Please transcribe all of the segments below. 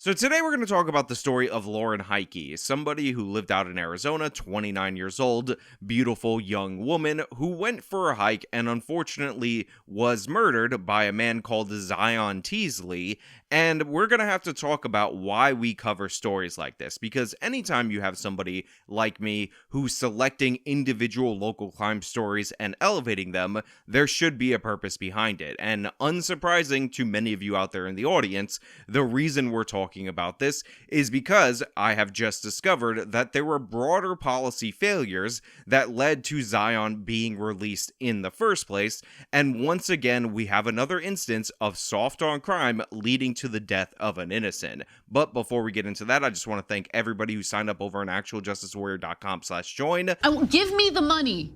So today we're going to talk about the story of Lauren Heike, somebody who lived out in Arizona, 29 years old, beautiful young woman who went for a hike and unfortunately was murdered by a man called Zion Teasley. And we're going to have to talk about why we cover stories like this, because anytime you have somebody like me who's selecting individual local crime stories and elevating them, there should be a purpose behind it. And unsurprising to many of you out there in the audience, the reason we're talking about this is because I have just discovered that there were broader policy failures that led to Zion being released in the first place. And once again, we have another instance of soft on crime leading to the death of an innocent. But before we get into that, I just want to thank everybody who signed up over on actualjusticewarrior.com/join. Give me the money.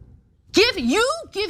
Give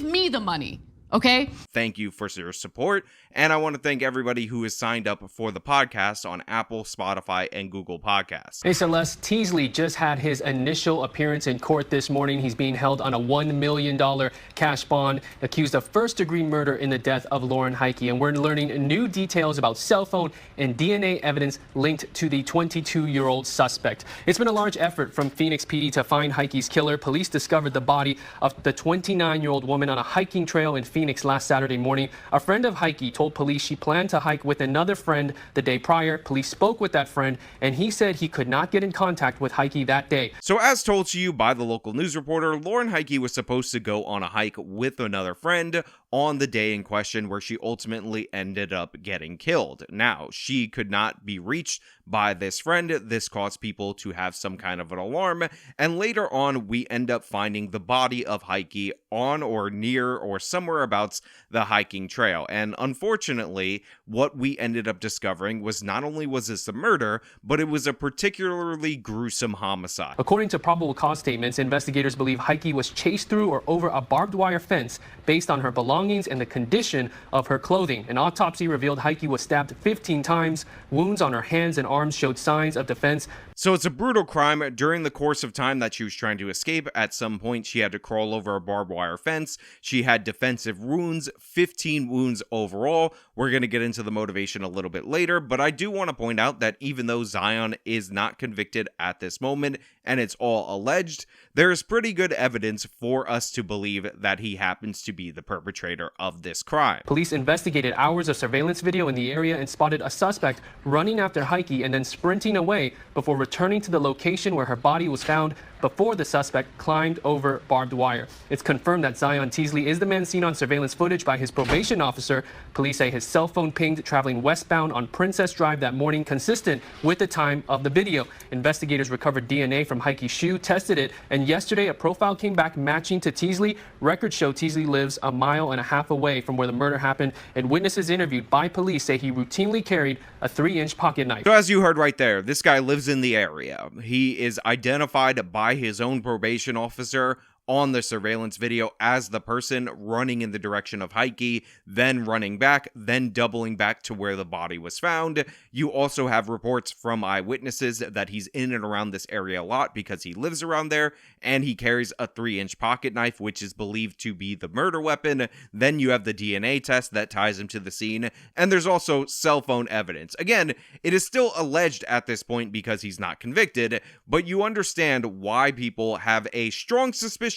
me the money. Okay. Thank you for your support. And I want to thank everybody who has signed up for the podcast on Apple, Spotify, and Google Podcasts. Hey, Celeste, Teasley just had his initial appearance in court this morning. He's being held on a $1 million cash bond, accused of first-degree murder in the death of Lauren Heike. And we're learning new details about cell phone and DNA evidence linked to the 22-year-old suspect. It's been a large effort from Phoenix PD to find Heike's killer. Police discovered the body of the 29-year-old woman on a hiking trail in Phoenix last Saturday morning. A friend of Heike told police she planned to hike with another friend the day prior. Police spoke with that friend, and he said he could not get in contact with Heike that day. So as told to you by the local news reporter, Lauren Heike was supposed to go on a hike with another friend on the day in question, where she ultimately ended up getting killed. Now, she could not be reached by this friend. This caused people to have some kind of an alarm, and later on we end up finding the body of Heike on or near or somewhere about the hiking trail. And unfortunately, what we ended up discovering was not only was this a murder, but it was a particularly gruesome homicide. According to probable cause statements, investigators believe Heike was chased through or over a barbed wire fence based on her belongings and the condition of her clothing. An autopsy revealed Heike was stabbed 15 times. Wounds on her hands and arms showed signs of defense. So it's a brutal crime. During the course of time that she was trying to escape, at some point she had to crawl over a barbed wire fence. She had defensive wounds, 15 wounds overall. We're going to get into the motivation a little bit later, but I do want to point out that even though Zion is not convicted at this moment, and it's all alleged, there is pretty good evidence for us to believe that he happens to be the perpetrator of this crime. Police investigated hours of surveillance video in the area and spotted a suspect running after Heike and then sprinting away before returning to the location where her body was found before the suspect climbed over barbed wire. It's confirmed that Zion Teasley is the man seen on surveillance footage by his probation officer. Police say his cell phone pinged traveling westbound on Princess Drive that morning, consistent with the time of the video. Investigators recovered DNA from Heike's shoe, tested it, and yesterday a profile came back matching to Teasley. Records show Teasley lives a mile and a half away from where the murder happened, and witnesses interviewed by police say he routinely carried a 3-inch pocket knife. So as you heard right there, this guy lives in the area. He is identified by his own probation officer on the surveillance video as the person running in the direction of Heike, then running back, then doubling back to where the body was found. You also have reports from eyewitnesses that he's in and around this area a lot because he lives around there, and he carries a 3-inch pocket knife, which is believed to be the murder weapon. Then you have the DNA test that ties him to the scene, and there's also cell phone evidence. Again, it is still alleged at this point because he's not convicted, but you understand why people have a strong suspicion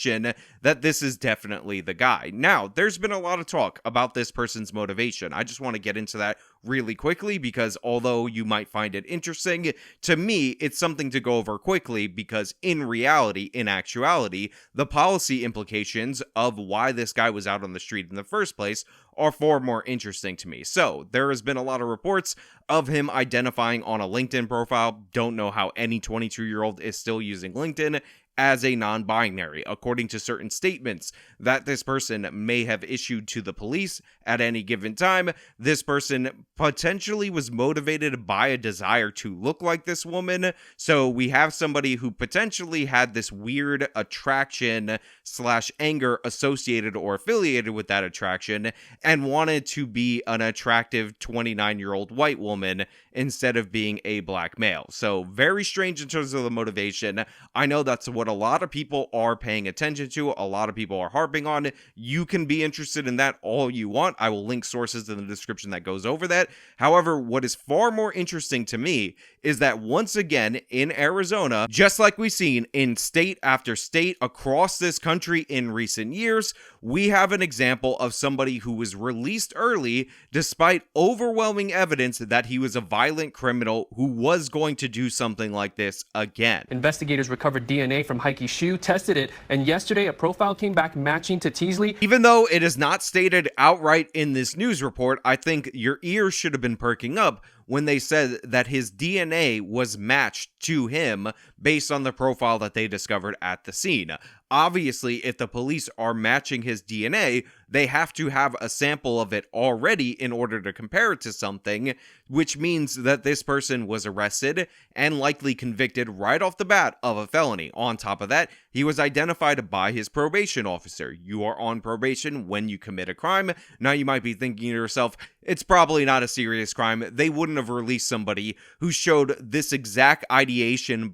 that this is definitely the guy. Now, there's been a lot of talk about this person's motivation. I just want to get into that really quickly because although you might find it interesting, to me, it's something to go over quickly because in reality, in actuality, the policy implications of why this guy was out on the street in the first place are far more interesting to me. So, there has been a lot of reports of him identifying on a LinkedIn profile. Don't know how any 22-year-old is still using LinkedIn as a non-binary, according to certain statements that this person may have issued to the police at any given time. This person potentially was motivated by a desire to look like this woman. So we have somebody who potentially had this weird attraction / anger associated or affiliated with that attraction and wanted to be an attractive 29-year-old white woman instead of being a black male. So very strange in terms of the motivation. I know that's what a lot of people are paying attention to. A lot of people are harping on it. You can be interested in that all you want. I will link sources in the description that goes over that. However, what is far more interesting to me is that once again in Arizona, just like we've seen in state after state across this country in recent years, we have an example of somebody who was released early despite overwhelming evidence that he was a violent criminal who was going to do something like this again. Investigators recovered DNA from Heike's shoe, tested it, and yesterday a profile came back matching to Teasley. Even though it is not stated outright in this news report, I think your ears should have been perking up when they said that his DNA was matched to him based on the profile that they discovered at the scene. Obviously, if the police are matching his DNA, they have to have a sample of it already in order to compare it to something, which means that this person was arrested and likely convicted right off the bat of a felony. On top of that, he was identified by his probation officer. You are on probation when you commit a crime. Now you might be thinking to yourself, it's probably not a serious crime. They wouldn't have released somebody who showed this exact ideation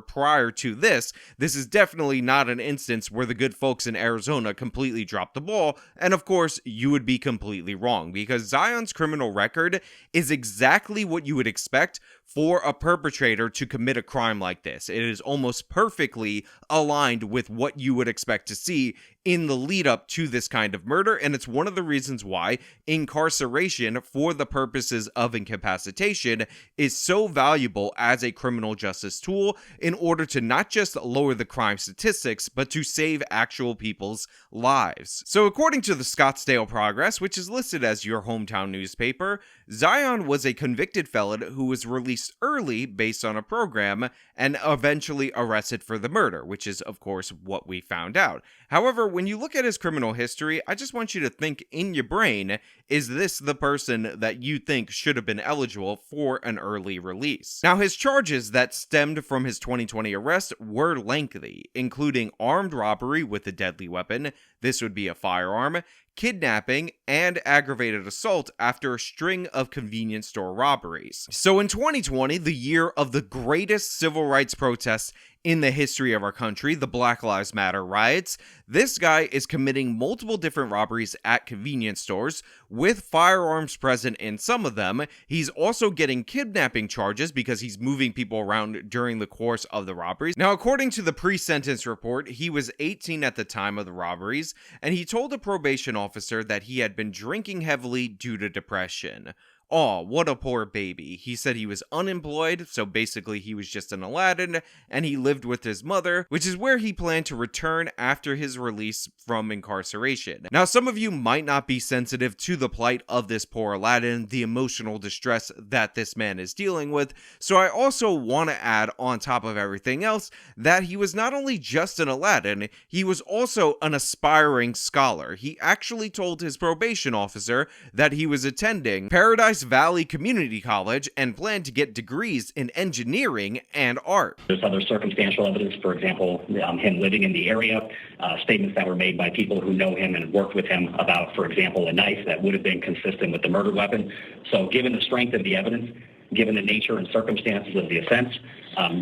prior to this. This is definitely not an instance where the good folks in Arizona completely dropped the ball. And of course, you would be completely wrong, because Zion's criminal record is exactly what you would expect for a perpetrator to commit a crime like this. It is almost perfectly aligned with what you would expect to see in the lead up to this kind of murder, and it's one of the reasons why incarceration for the purposes of incapacitation is so valuable as a criminal justice tool in order to not just lower the crime statistics, but to save actual people's lives. So according to the Scottsdale Progress, which is listed as your hometown newspaper, Zion was a convicted felon who was released early based on a program and eventually arrested for the murder, which is of course what we found out. However, when you look at his criminal history, I just want you to think in your brain, is this the person that you think should have been eligible for an early release? Now, his charges that stemmed from his 2020 arrest were lengthy, including armed robbery with a deadly weapon, this would be a firearm, kidnapping, and aggravated assault after a string of convenience store robberies. So in 2020, the year of the greatest civil rights protests in the history of our country, the Black Lives Matter riots, this guy is committing multiple different robberies at convenience stores with firearms present in some of them. He's also getting kidnapping charges because he's moving people around during the course of the robberies. Now, according to the pre-sentence report, he was 18 at the time of the robberies, and he told a probation officer that he had been drinking heavily due to depression. Aw, what a poor baby. He said he was unemployed, so basically he was just an Aladdin, and he lived with his mother, which is where he planned to return after his release from incarceration. Now, some of you might not be sensitive to the plight of this poor Aladdin, the emotional distress that this man is dealing with, so I also want to add, on top of everything else, that he was not only just an Aladdin, he was also an aspiring scholar. He actually told his probation officer that he was attending Paradise Valley Community College and planned to get degrees in engineering and art. There's other circumstantial evidence, for example, him living in the area, statements that were made by people who know him and worked with him about, for example, a knife that would have been consistent with the murder weapon. So given the strength of the evidence, given the nature and circumstances of the offense,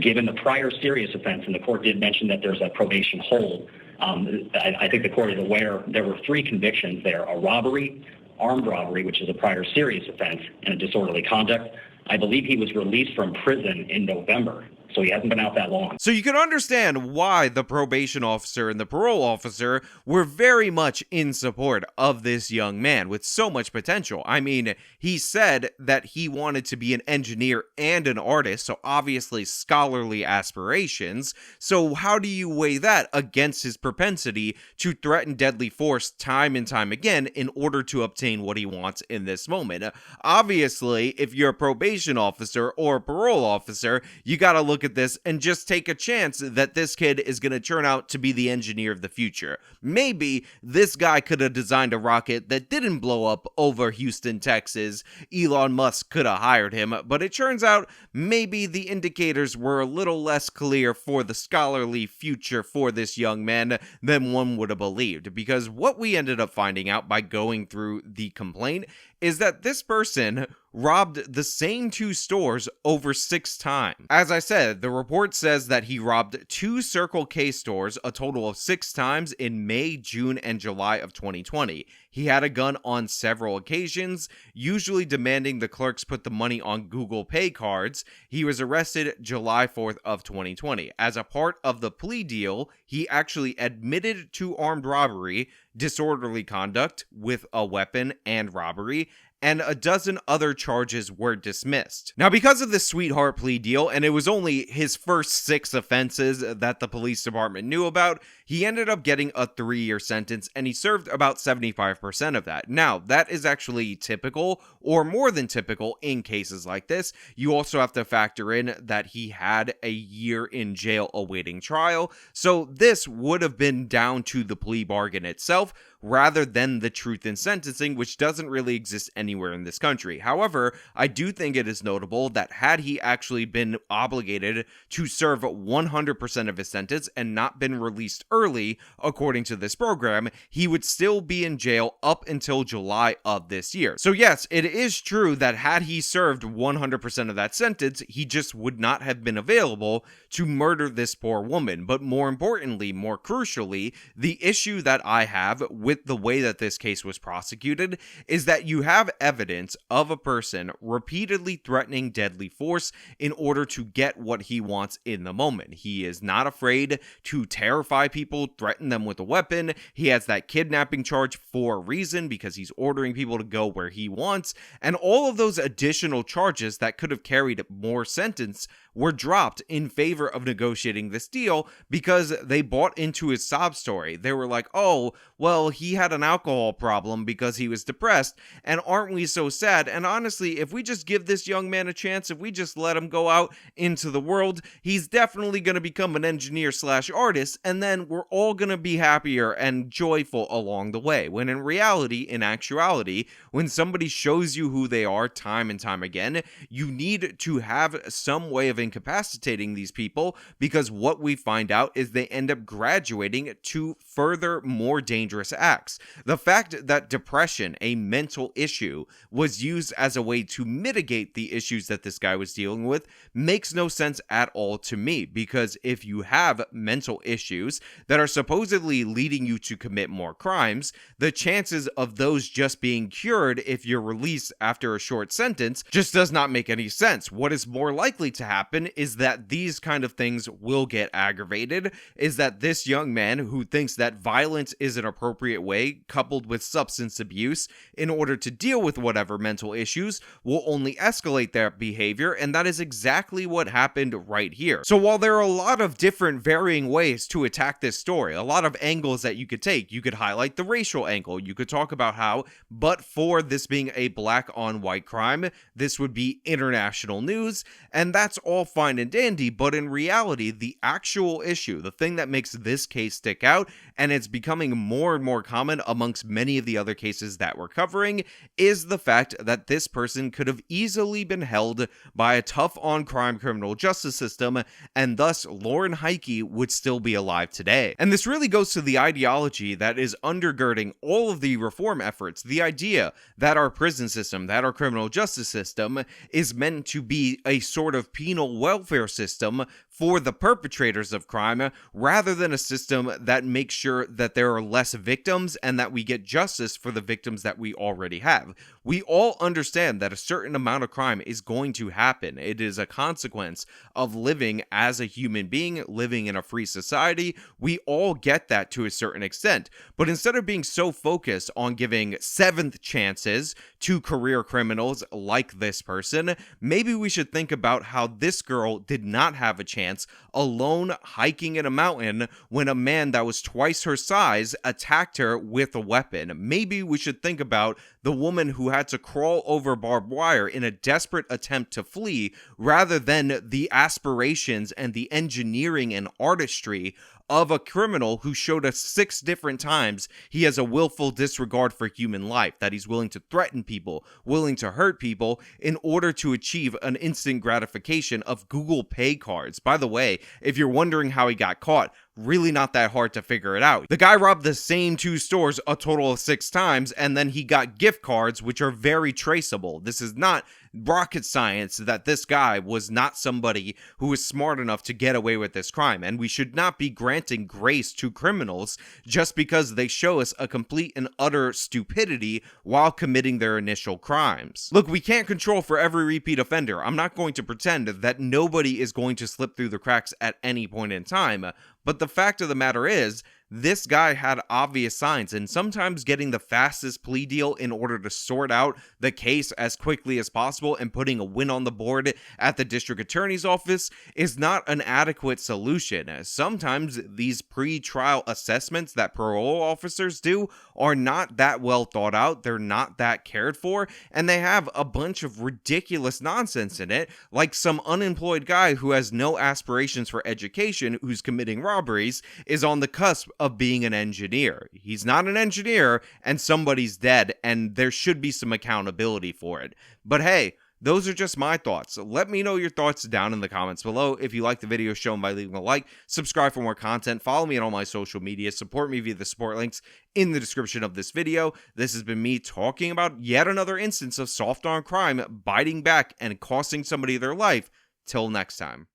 given the prior serious offense, and the court did mention that there's a probation hold, I think the court is aware there were 3 convictions there: a robbery, armed robbery, which is a prior serious offense, and a disorderly conduct. I believe he was released from prison in November, so he hasn't been out that long. So you can understand why the probation officer and the parole officer were very much in support of this young man with so much potential. I mean, he said that he wanted to be an engineer and an artist, so obviously scholarly aspirations. So how do you weigh that against his propensity to threaten deadly force time and time again in order to obtain what he wants in this moment? Obviously, if you're a probation officer or a parole officer, you gotta look at this and just take a chance that this kid is going to turn out to be the engineer of the future. Maybe this guy could have designed a rocket that didn't blow up over Houston, Texas. Elon Musk could have hired him, but it turns out maybe the indicators were a little less clear for the scholarly future for this young man than one would have believed, because what we ended up finding out by going through the complaint is that this person robbed the same 2 stores over 6 times. As I said, the report says that he robbed 2 Circle K stores a total of 6 times in May, June, and July of 2020. He had a gun on several occasions, usually demanding the clerks put the money on Google Pay cards. He was arrested July 4th of 2020. As a part of the plea deal, he actually admitted to armed robbery, disorderly conduct with a weapon, and robbery, and a dozen other charges were dismissed. Now, because of this sweetheart plea deal, and it was only his first 6 offenses that the police department knew about, he ended up getting a 3-year sentence, and he served about 75% of that. Now, that is actually typical, or more than typical, in cases like this. You also have to factor in that he had a year in jail awaiting trial, so this would have been down to the plea bargain itself, rather than the truth in sentencing, which doesn't really exist anywhere in this country. However, I do think it is notable that had he actually been obligated to serve 100% of his sentence and not been released early, according to this program, he would still be in jail up until July of this year. So yes, it is true that had he served 100% of that sentence, he just would not have been available to murder this poor woman. But more importantly, more crucially, the issue that I have with the way that this case was prosecuted is that you have evidence of a person repeatedly threatening deadly force in order to get what he wants in the moment. He is not afraid to terrify people, threaten them with a weapon. He has that kidnapping charge for a reason, because he's ordering people to go where he wants, and all of those additional charges that could have carried more sentence were dropped in favor of negotiating this deal because they bought into his sob story. They were like, oh, well, he had an alcohol problem because he was depressed, and aren't we so sad? And honestly, if we just give this young man a chance, if we just let him go out into the world, he's definitely going to become an engineer/artist, and then we're all going to be happier and joyful along the way. When in reality, in actuality, when somebody shows you who they are time and time again, you need to have some way of incapacitating these people, because what we find out is they end up graduating to further more dangerous acts. The fact that depression, a mental issue, was used as a way to mitigate the issues that this guy was dealing with makes no sense at all to me, because if you have mental issues that are supposedly leading you to commit more crimes, the chances of those just being cured if you're released after a short sentence just does not make any sense. What is more likely to happen is that these kind of things will get aggravated, is that this young man who thinks that violence is an appropriate way, coupled with substance abuse, in order to deal with whatever mental issues, will only escalate their behavior, and that is exactly what happened right here. So while there are a lot of different varying ways to attack this story, a lot of angles that you could take, you could highlight the racial angle, you could talk about how, but for this being a black on white crime, this would be international news, and that's all fine and dandy, but in reality, the actual issue, the thing that makes this case stick out, and it's becoming more and more common amongst many of the other cases that we're covering, is the fact that this person could have easily been held by a tough on crime criminal justice system, and thus Lauren Heike would still be alive today. And this really goes to the ideology that is undergirding all of the reform efforts, the idea that our prison system, that our criminal justice system is meant to be a sort of penal welfare system for the perpetrators of crime, rather than a system that makes sure that there are less victims and that we get justice for the victims that we already have. We all understand that a certain amount of crime is going to happen. It is a consequence of living as a human being, living in a free society. We all get that to a certain extent. But instead of being so focused on giving 7th chances to career criminals like this person, maybe we should think about how this girl did not have a chance alone hiking in a mountain when a man that was twice her size attacked her with a weapon. Maybe we should think about the woman who had to crawl over barbed wire in a desperate attempt to flee, rather than the aspirations and the engineering and artistry of a criminal who showed us 6 different times he has a willful disregard for human life, that he's willing to threaten people, willing to hurt people in order to achieve an instant gratification of Google Pay cards. By the way, if you're wondering how he got caught, really not that hard to figure it out. The guy robbed the same 2 stores a total of 6 times, and then he got gift cards, which are very traceable. This is not rocket science that this guy was not somebody who was smart enough to get away with this crime, and we should not be granting grace to criminals just because they show us a complete and utter stupidity while committing their initial crimes. Look, we can't control for every repeat offender. I'm not going to pretend that nobody is going to slip through the cracks at any point in time, but the fact of the matter is, this guy had obvious signs, and sometimes getting the fastest plea deal in order to sort out the case as quickly as possible and putting a win on the board at the district attorney's office is not an adequate solution. Sometimes these pre-trial assessments that parole officers do are not that well thought out, they're not that cared for, and they have a bunch of ridiculous nonsense in it, like some unemployed guy who has no aspirations for education who's committing robberies is on the cusp of being an engineer. He's not an engineer, and somebody's dead, and there should be some accountability for it. But hey, those are just my thoughts. Let me know your thoughts down in the comments below. If you like the video, show them by leaving a like, subscribe for more content, follow me on all my social media, support me via the support links in the description of this video. This has been me talking about yet another instance of soft on crime biting back and costing somebody their life. Till next time.